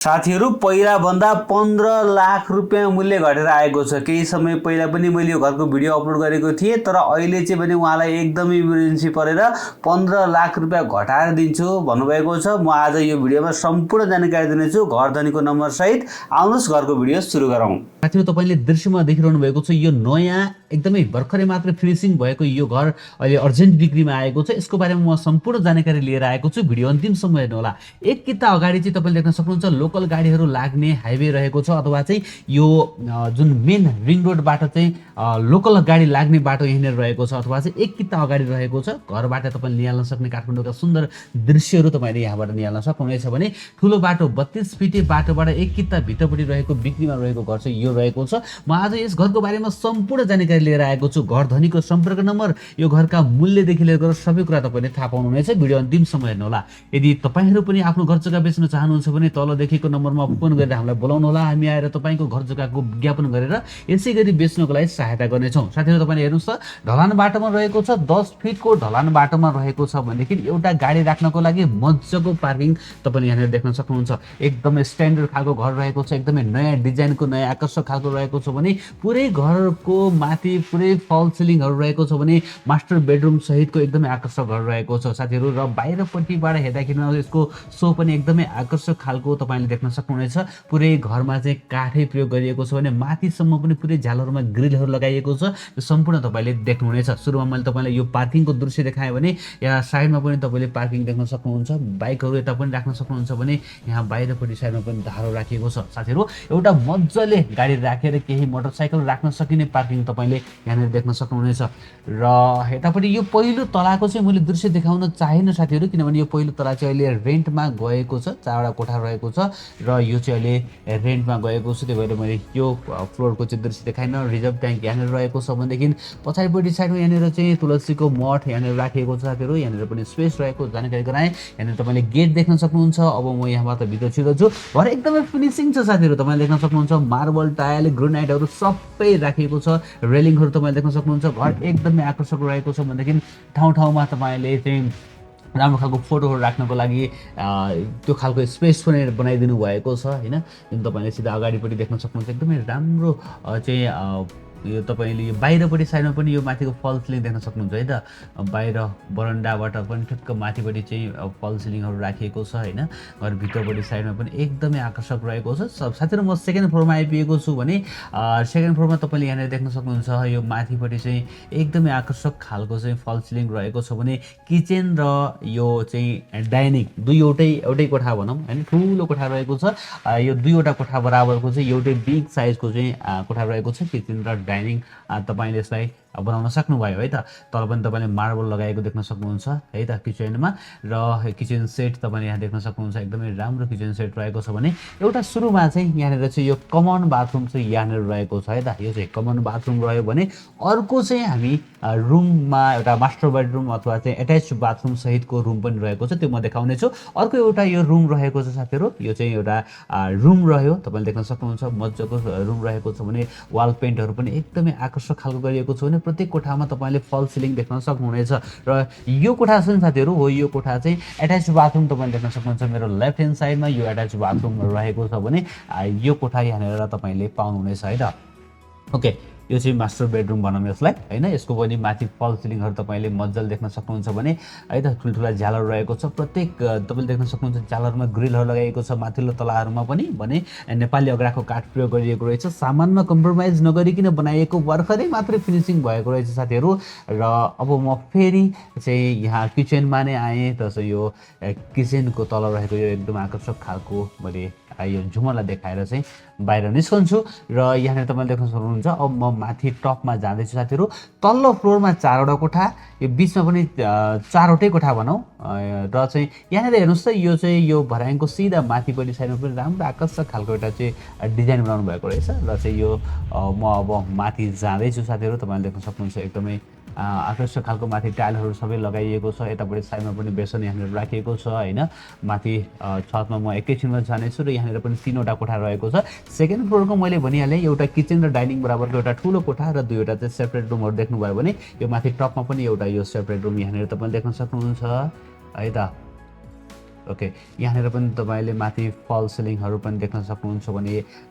साथीहरु पहिला भन्दा 15 लाख रुपैयाँ मूल्य घटेर आएको छ। केही समय पहिला पनि मैले यो घरको भिडियो अपलोड गरेको थिएँ, तर अहिले चाहिँ भने उहाँलाई एकदमै इमर्जेन्सी परेर 15 लाख रुपैयाँ घटाएर दिन्छु भन्नुभएको छ। म आज यो भिडियोमा सम्पूर्ण जानकारी दिनेछु घर धनीको नम्बर सहित। आउनुहोस् घरको भिडियो सुरु गरौँ। साथीहरु तपाईले दृश्यमा देखिरहनु भएको छ यो नयाँ एकदमै भर्खरै मात्र फिनिशिङ भएको यो घर अहिले अर्जेन्ट बिक्रीमा आएको छ। यसको बारेमा म सम्पूर्ण जानकारी लिएर आएको छु। भिडियो अन्तिमसम्म हेर्नु होला। एक किता अगाडि चाहिँ तपाईले देख्न सक्नुहुन्छ लोकल गाडीहरू लाग्ने हाइवे रहेको छ, अथवा चाहिँ यो जुन मेन रिङ रोडबाट चाहिँ लोकल गाडी लाग्ने बाटो यहाँनिर रहेको छ, अथवा चाहिँ एक किता अगाडि रहेको छ। घरबाट तपाईले निहाल्न सक्ने काठमाडौँका सुन्दर दृश्यहरू तपाईले यहाँबाट निहाल्न सक्नुहुनेछ भने ठुलो बाटो 32 फिटे बाटोबाट एक किता भित्रपट्टि रहेको बिक्रीमा रहेको घर चाहिँ यो रहेको छ। म आज यस घरको बारेमा सम्पूर्ण जानकारी लिएर आएको छु। घर धनीको सम्पर्क नम्बर, यो घरका मूल्यदेखि लिएर सबै कुरा तपाईले थाहा पाउनुहुनेछ। भिडियो अन्तिमसम्म हेर्नु होला। यदि तपाईहरु पनि आफ्नो घर जग्गा बेच्न चाहनुहुन्छ भने तल देखेको नम्बरमा फोन गरेर हामीलाई बोलाउनु होला। हामी आएर तपाईको घर जग्गाको विज्ञापन गरेर यसैगरी बेच्नको लागि सहायता गर्नेछौँ। साथीहरु तपाईले हेर्नुस् त ढलान बाटोमा रहेको छ। 10 फिटको ढलान बाटोमा रहेको छ भनेदेखि एउटा गाडी राख्नको लागि मज्जाको पार्किङ तपाईले यहाँनिर देख्न सक्नुहुन्छ। एकदमै स्ट्यान्डर्ड खालको घर रहेको छ। एकदमै नयाँ डिजाइनको नयाँ आकर्षक खालको रहेको छ भने पुरै घरको माथि पुरै फल सिलिङहरू रहेको छ भने मास्टर बेडरुम सहितको एकदमै आकर्षक घर रहेको छ साथीहरु। र बाहिरपट्टिबाट हेर्दाखेरि यसको सो पनि एकदमै आकर्षक खालको तपाईले देख्न सक्नुहुनेछ। पुरै घरमा चाहिँ काठै प्रयोग गरिएको छ भने माथिसम्म पनि पुरै झालरमा ग्रिलहरू लगाइएको छ। यो सम्पूर्ण तपाईले देख्नुहुनेछ। सुरुमा मैले तपाईलाई यो पार्किङको दृश्य देखाएँ भने यहाँ साइडमा पनि तपाईले पार्किङ देख्न सक्नुहुन्छ। बाइकहरू यता पनि राख्न सक्नुहुन्छ भने यहाँ बाहिरपट्टि साइडमा पनि धारो राखिएको छ साथीहरु। एउटा मज्जाले गाडी राखेर केही मोटरसाइकल राख्न सकिने पार्किङ तपाईले यहाँनिर देख्न सक्नुहुनेछ। र यतापट्टि यो पहिलो तलाको चाहिँ मैले दृश्य देखाउन चाहेन साथीहरु, किनभने यो पहिलो तला चाहिँ अहिले रेन्टमा गएको छ। 4वटा कोठा रहेको छ र यो चाहिँ अहिले रेन्टमा गएको छ। त्यही भएर मैले यो फ्लोरको चाहिँ दृश्य देखाइन। रिजर्भ ट्याङ्क यहाँनिर रहेको छ भनेदेखि पछाडिपट्टि साइडमा यहाँनिर चाहिँ तुलसीको मठ यहाँनिर राखिएको छ साथीहरु। यहाँनिर पनि स्पेस रहेको जानकारी गराएँ। यहाँनिर तपाईले गेट देख्न सक्नुहुन्छ। अब म यहाँबाट भित्र छिर्छु। घर एकदमै फिनिशिङ छ साथीहरु। तपाईले देख्न सक्नुहुन्छ मार्बल टाइल ग्रेनाइटहरू सबै राखिएको छ। रेलिङहरू तपाईले देख्न सक्नुहुन्छ। घर एकदमै आकर्षक रहेको छ भनेदेखि ठाउँ ठाउँमा तपाईले चाहिँ राम्रो खालको फोटोहरू राख्नको लागि त्यो खालको स्पेस पनि बनाइदिनु भएको छ हैन। जुन तपाईले सिधा अगाडिपट्टि देख्न सक्नुहुन्छ एकदमै राम्रो चाहिँ यो तपाईले यो बाहिरपट्टि साइडमा पनि यो माथिको फल सिलिङ देख्न सक्नुहुन्छ है त। बाहिर बरन्डाबाट पनि ठिक्क माथिपट्टि चाहिँ फल सिलिङहरू राखिएको छ हैन। घर भित्रपट्टि साइडमा पनि एकदमै आकर्षक रहेको छ। साथीहरु म सेकेन्ड फ्लोरमा आइपुगेको छु भने सेकेन्ड फ्लोरमा तपाईले यहाँनिर देख्न सक्नुहुन्छ यो माथिपट्टि चाहिँ एकदमै आकर्षक खालको चाहिँ फल सिलिङ रहेको छ भने किचन र यो चाहिँ डाइनिङ एउटै कोठा भनौँ हैन, ठुलो कोठा रहेको छ। यो दुईवटा कोठा बराबरको चाहिँ एउटै बिग साइजको चाहिँ कोठा रहेको छ। किचन र डाइनिङ तपाईले यसलाई बनाउन सक्नुभयो है त। तल पनि तपाईले मार्बल लगाएको देख्न सक्नुहुन्छ है त किचनमा। र किचन सेट तपाईले यहाँ देख्न सक्नुहुन्छ। एकदमै राम्रो किचन सेट रहेको छ भने एउटा सुरुमा चाहिँ यहाँनिर चाहिँ यो कमन बाथरुम चाहिँ यहाँनिर रहेको छ है त। यो चाहिँ कमन बाथरुम रह्यो भने अर्को चाहिँ हामी रुममा एउटा मास्टर बेडरुम अथवा चाहिँ एट्याच बाथरुम सहितको रुम पनि रहेको छ। त्यो म देखाउने छु। अर्को एउटा यो रुम रहेको छ साथीहरु। यो चाहिँ एउटा रुम रह्यो तपाईले देख्न सक्नुहुन्छ। मज्जाको रुम रहेको छ भने वाल पेन्टहरू पनि एकदमै आकर्षक खालको गरिएको छ भने प्रत्येक कोठामा तपाईले फल सिलिङ देख्न सक्नुहुनेछ। र यो कोठा छ नि साथीहरु, हो यो कोठा चाहिँ एट्याच बाथरुम तपाईले देख्न सक्नुहुन्छ। मेरो लेफ्ट ह्यान्ड साइडमा यो एट्याच बाथरुम रहेको छ भने यो कोठा यहाँनिर तपाईले पाउनुहुनेछ है त। ओके, यो चाहिँ मास्टर बेडरुम भनौँ यसलाई हैन। यसको पनि माथि फल सिलिङहरू तपाईले मज्जाले देख्न सक्नुहुन्छ भने है त। ठुल्ठुला झालर रहेको छ। प्रत्येक तपाईले देख्न सक्नुहुन्छ झालरमा ग्रिलहरू लगाइएको छ माथिल्लो तलाहरूमा पनि भने नेपाली अग्राको काठ प्रयोग गरिएको रहेछ। सामानमा कम्प्रोमाइज नगरिकन बनाइएको भर्खरै मात्रै फिनिशिङ भएको रहेछ साथीहरु। र अब म फेरि चाहिँ यहाँ किचनमा नै आएँ। त्यसो यो किचनको तल रहेको यो एकदम आकर्षक खालको मैले यो झुमरलाई देखाएर चाहिँ बाहिर निस्कन्छु। र यहाँनिर तपाईले देख्न सक्नुहुन्छ। अब म माथि टपमा जाँदैछु साथीहरु। तल्लो फ्लोरमा 4वटा कोठा, यो बिचमा पनि 4वटै कोठा भनौँ। र चाहिँ यहाँनिर हेर्नुस् त यो चाहिँ यो भर्याङको सिधा माथिपट्टि साइडमा पनि राम्रो आकर्षक खालको एउटा चाहिँ डिजाइन बनाउनु भएको रहेछ। र चाहिँ यो म अब माथि जाँदैछु साथीहरु। तपाईले देख्न सक्नुहुन्छ एकदमै आकर्षक खालको माथि टाइलहरू सबै लगाइएको छ। यतापट्टि साइडमा पनि बेसन यहाँनिर राखिएको छ हैन। माथि छतमा म एकैछिनमा जानेछु। र यहाँनिर पनि 3वटा कोठा रहेको छ। सेकेन्ड फ्लोरको मैले भनिहालेँ एउटा किचन र डाइनिङ बराबरको एउटा ठुलो कोठा र दुईवटा चाहिँ सेपरेट रुमहरू देख्नुभयो भने यो माथि टपमा पनि एउटा यो सेपरेट रुम यहाँनिर तपाईले देख्न सक्नुहुन्छ है त। ओके, यहाँनिर पनि तपाईँले माथि फल सिलिङहरू पनि देख्न सक्नुहुन्छ भने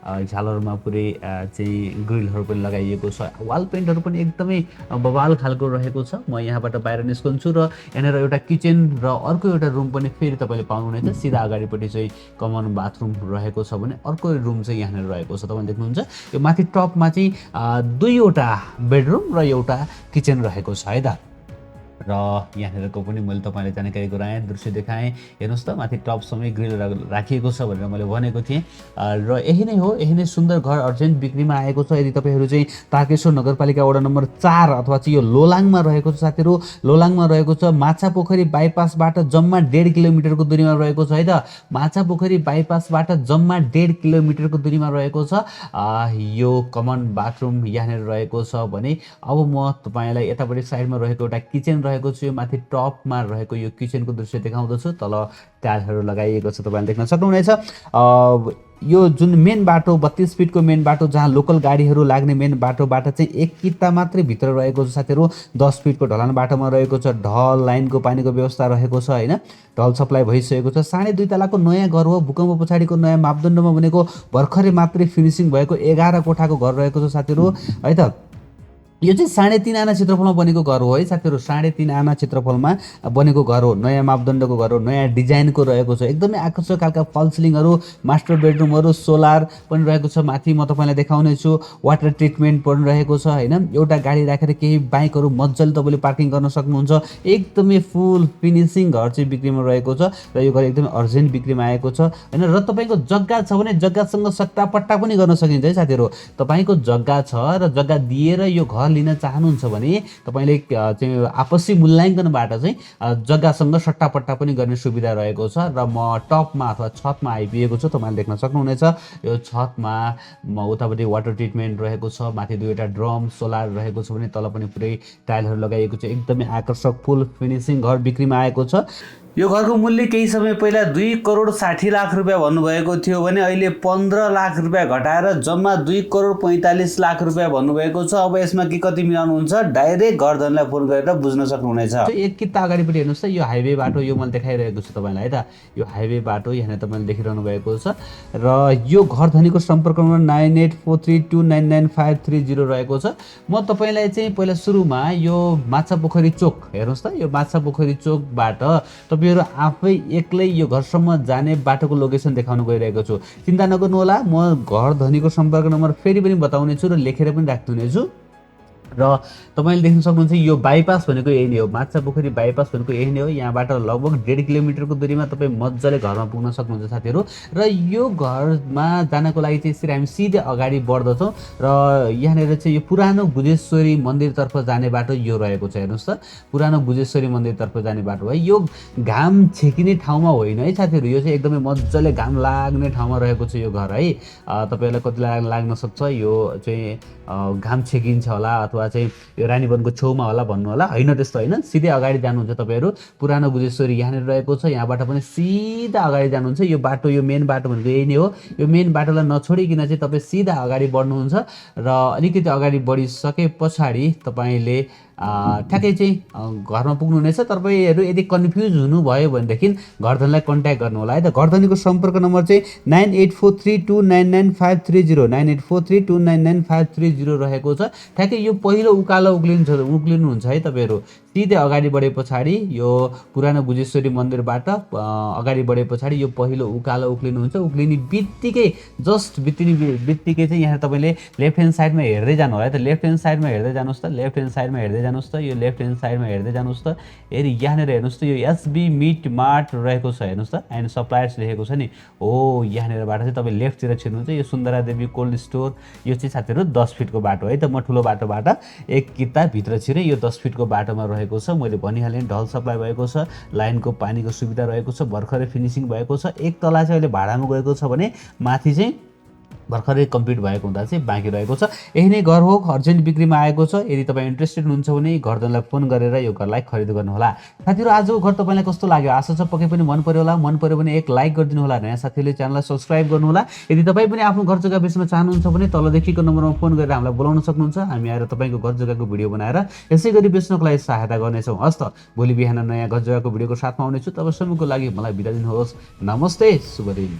झालरमा पुरै चाहिँ ग्रिलहरू पनि लगाइएको छ। वाल पेन्टहरू पनि एकदमै बवाल खालको रहेको छ। म यहाँबाट बाहिर निस्कन्छु र यहाँनिर एउटा किचन र अर्को एउटा रुम पनि फेरि तपाईँले पाउनुहुनेछ। सिधा अगाडिपट्टि चाहिँ कमन बाथरुम रहेको छ भने अर्को रुम चाहिँ यहाँनिर रहेको छ। तपाईँले देख्नुहुन्छ यो माथि टपमा चाहिँ 2वटा बेडरुम र एउटा किचन रहेको छ है त। र यहाँनिरको पनि मैले तपाईँलाई जानकारी गराएँ, दृश्य देखाएँ। हेर्नुहोस् त माथि टपसम्मै ग्रिल राखिएको छ भनेर मैले भनेको थिएँ। र यही नै हो, यही नै सुन्दर घर अर्जेन्ट बिक्रीमा आएको छ। यदि तपाईँहरू चाहिँ तारकेश्वर नगरपालिका वडा नम्बर 4 अथवा चाहिँ यो लोलाङमा रहेको छ साथीहरू, लोलाङमा रहेको छ माछापोखरी बाइपासबाट जम्मा 1.5 किलोमिटरको दूरीमा रहेको छ है त। माछापोखरी बाइपासबाट जम्मा 1.5 किलोमिटरको दूरीमा रहेको छ। यो कमन बाथरुम यहाँनिर रहेको छ भने अब म तपाईँलाई यतापट्टि साइडमा रहेको एउटा किचन रहेको छु। यो माथि टपमा रहेको यो किचनको दृश्य देखाउँदछु। तल टाइलहरू लगाइएको छ, तपाईँले देख्न सक्नुहुनेछ। यो जुन मेन बाटो 32 फिटको मेन बाटो जहाँ लोकल गाडीहरू लाग्ने मेन बाटोबाट चाहिँ 1 किता मात्रै भित्र रहेको छ साथीहरू। 10 फिटको ढलान बाटोमा रहेको छ। ढल लाइनको पानीको व्यवस्था रहेको छ होइन, ढल सप्लाई भइसकेको छ। 2.5 तलाको नयाँ घर हो। भूकम्प पछाडिको नयाँ मापदण्डमा बनेको भर्खरै मात्रै फिनिसिङ भएको 11 कोठाको घर रहेको छ साथीहरू है त। यो चाहिँ 3.5 आना क्षेत्रफलमा बनेको घर हो है साथीहरू। 3.5 आना क्षेत्रफलमा बनेको घर हो, नयाँ मापदण्डको घर हो, नयाँ डिजाइनको रहेको छ। एकदमै आकर्षक खालका फल सिलिङहरू, मास्टर बेडरुमहरू, सोलर पनि रहेको छ। माथि म तपाईँलाई देखाउने छु वाटर ट्रिटमेन्ट पनि रहेको छ होइन। एउटा गाडी राखेर केही बाइकहरू मजाले तपाईँले पार्किङ गर्न सक्नुहुन्छ। एकदमै फुल फिनिसिङ घर चाहिँ बिक्रीमा रहेको छ र यो घर एकदमै अर्जेन्ट बिक्रीमा आएको छ होइन। र तपाईँको जग्गा छ भने जग्गासँग सट्टापट्टा पनि गर्न सकिन्छ है साथीहरू। तपाईँको जग्गा छ र जग्गा दिएर यो घर लिन चाहनुहुन्छ भने तपाईँले चाहिँ आपसी मूल्याङ्कनबाट चाहिँ जग्गासँग सट्टापट्टा पनि गर्ने सुविधा रहेको छ। र म टपमा अथवा छतमा आइपुगेको छु, तपाईँले देख्न सक्नुहुनेछ। यो छतमा उतापट्टि वाटर ट्रिटमेन्ट रहेको छ, माथि 2वटा ड्रम सोलर रहेको छ भने तल पनि पुरै टाइलहरू लगाइएको छ। एकदमै आकर्षक फुल फिनिसिङ घर बिक्रीमा आएको छ। यो घरको मूल्य केही समय पहिला 2,60,00,000 रुपियाँ भन्नुभएको थियो भने अहिले 15 लाख रुपियाँ घटाएर जम्मा 2,45,00,000 रुपियाँ भन्नुभएको छ। अब यसमा के कति मिलाउनुहुन्छ डाइरेक्ट घरधनीलाई फोन गरेर बुझ्न सक्नुहुनेछ। 1 किता अगाडिपट्टि हेर्नुहोस् त, यो हाइवे बाटो यो मैले देखाइरहेको छु तपाईँलाई है त। यो हाइवे बाटो यहाँ तपाईँले देखिरहनु भएको छ। र यो घरधनीको सम्पर्क नम्बर 9843299530 रहेको छ। म तपाईँलाई चाहिँ पहिला सुरुमा यो माछापोखरी चोक हेर्नुहोस् त। यो माछापोखरी चोकबाट तपाईँहरू आफै एक्लै यो घरसम्म जाने बाटोको लोकेसन देखाउन गइरहेको छु। चिन्ता नगर्नुहोला, म घरधनीको सम्पर्क नम्बर फेरि पनि बताउने छु र लेखेर पनि राख्दिने छु। र तपाईँले देख्न सक्नुहुन्छ यो बाइपास भनेको यही नै हो, माछापोखरी बाइपास भनेको यही नै हो। यहाँबाट लगभग 1.5 किलोमिटरको दूरीमा तपाईँ मजाले घरमा पुग्न सक्नुहुन्छ साथीहरू। र यो घरमा जानको लागि चाहिँ यसरी हामी सिधै अगाडि बढ्दछौँ र यहाँनिर चाहिँ यो पुरानो गुजेश्वरी मन्दिरतर्फ जाने बाटो यो रहेको छ। हेर्नुहोस् त, पुरानो गुजेश्वरी मन्दिरतर्फ जाने बाटो है। यो घाम छेकिने ठाउँमा होइन है साथीहरू, यो चाहिँ एकदमै मजाले घाम लाग्ने ठाउँमा रहेको छ यो घर है। तपाईँहरूलाई कति लाग्न सक्छ यो चाहिँ घाम छेकिन्छ होला अथवा चाहिँ यो रानीवनको छेउमा होला भन्नु होला, होइन त्यस्तो होइन। सिधै अगाडि जानुहुन्छ तपाईँहरू, पुरानो गुजेश्वरी यहाँनिर रहेको छ। यहाँबाट पनि सिधा अगाडि जानुहुन्छ। यो बाटो यो मेन बाटो भनेको यही नै हो। यो मेन बाटोलाई नछोडिकन चाहिँ तपाईँ सिधा अगाडि बढ्नुहुन्छ र अलिकति अगाडि बढिसके पछाडि तपाईँले ठ्याक्कै चाहिँ घरमा पुग्नुहुनेछ। तपाईँहरू यदि कन्फ्युज हुनुभयो भनेदेखि घरधनीलाई कन्ट्याक्ट गर्नु होला है त। घरधनीको सम्पर्क नम्बर चाहिँ 9843299530 9843299530 रहेको छ। ठ्याक्कै यो पहिलो उकालो उक्लिनुहुन्छ है तपाईँहरू। सिधै अगाडि बढे पछाडि यो पुरानो गुजेश्वरी मन्दिरबाट अगाडि बढे पछाडि यो पहिलो उकालो उक्लिनुहुन्छ। उक्लिने बित्तिकै जस्ट बित्तिकै चाहिँ यहाँ तपाईँले लेफ्ट ह्यान्ड साइडमा हेर्दै जानु होला है त। लेफ्ट ह्यान्ड साइडमा हेर्दै जानुहोस् त, लेफ्ट ह्यान्ड साइडमा हेर्दै जानुहोस् त, यो लेफ्ट ह्यान्ड साइडमा हेर्दै जानुहोस् त। यदि यहाँनिर हेर्नुहोस् त यो एसबी मिट मार्ट रहेको छ हेर्नुहोस् त, एन्ड सप्लायर्स लेखेको छ नि हो। यहाँनिरबाट चाहिँ तपाईँ लेफ्टतिर छिर्नुहुन्छ। यो सुन्दरा देवी कोल्ड स्टोर यो चाहिँ साथीहरू 10 फिटको बाटो है त। म ठुलो बाटोबाट 1 किता भित्र छिरेँ। यो 10 फिटको बाटोमा रहेको छ। मैले भनिहालेँ ढल सप्लाई भएको छ, लाइनको पानीको सुविधा रहेको छ, भर्खरै फिनिसिङ भएको छ। 1 तला चाहिँ अहिले भाडामा गएको छ भने माथि चाहिँ भर्खरै कम्प्लिट भएको हुँदा चाहिँ बाँकी रहेको छ। यही नै घर हो, अर्जेन्ट बिक्रीमा आएको छ। यदि तपाईँ इन्ट्रेस्टेड हुनुहुन्छ भने घरजनलाई फोन गरेर यो घरलाई खरिद गर्नुहोला। साथीहरू, आजको घर तपाईँलाई कस्तो लाग्यो? आशा छ पक्कै पनि मन पर्यो होला। मन पर्यो भने एक लाइक गरिदिनु होला। नयाँ साथीले च्यानललाई सब्सक्राइब गर्नुहोला। यदि तपाईँ पनि आफ्नो घर जग्गा बेच्न चाहनुहुन्छ भने तल देखिएको नम्बरमा फोन गरेर हामीलाई बोलाउन सक्नुहुन्छ। हामी आएर तपाईँको घर जग्गाको भिडियो बनाएर यसै गरी बेच्नको लागि सहायता गर्नेछौँ। हस् त, भोलि बिहान नयाँ घर जग्गाको भिडियोको साथमा आउनेछु। तबसम्मको लागि मलाई बिदा दिनुहोस्। नमस्ते, शुभ दिन।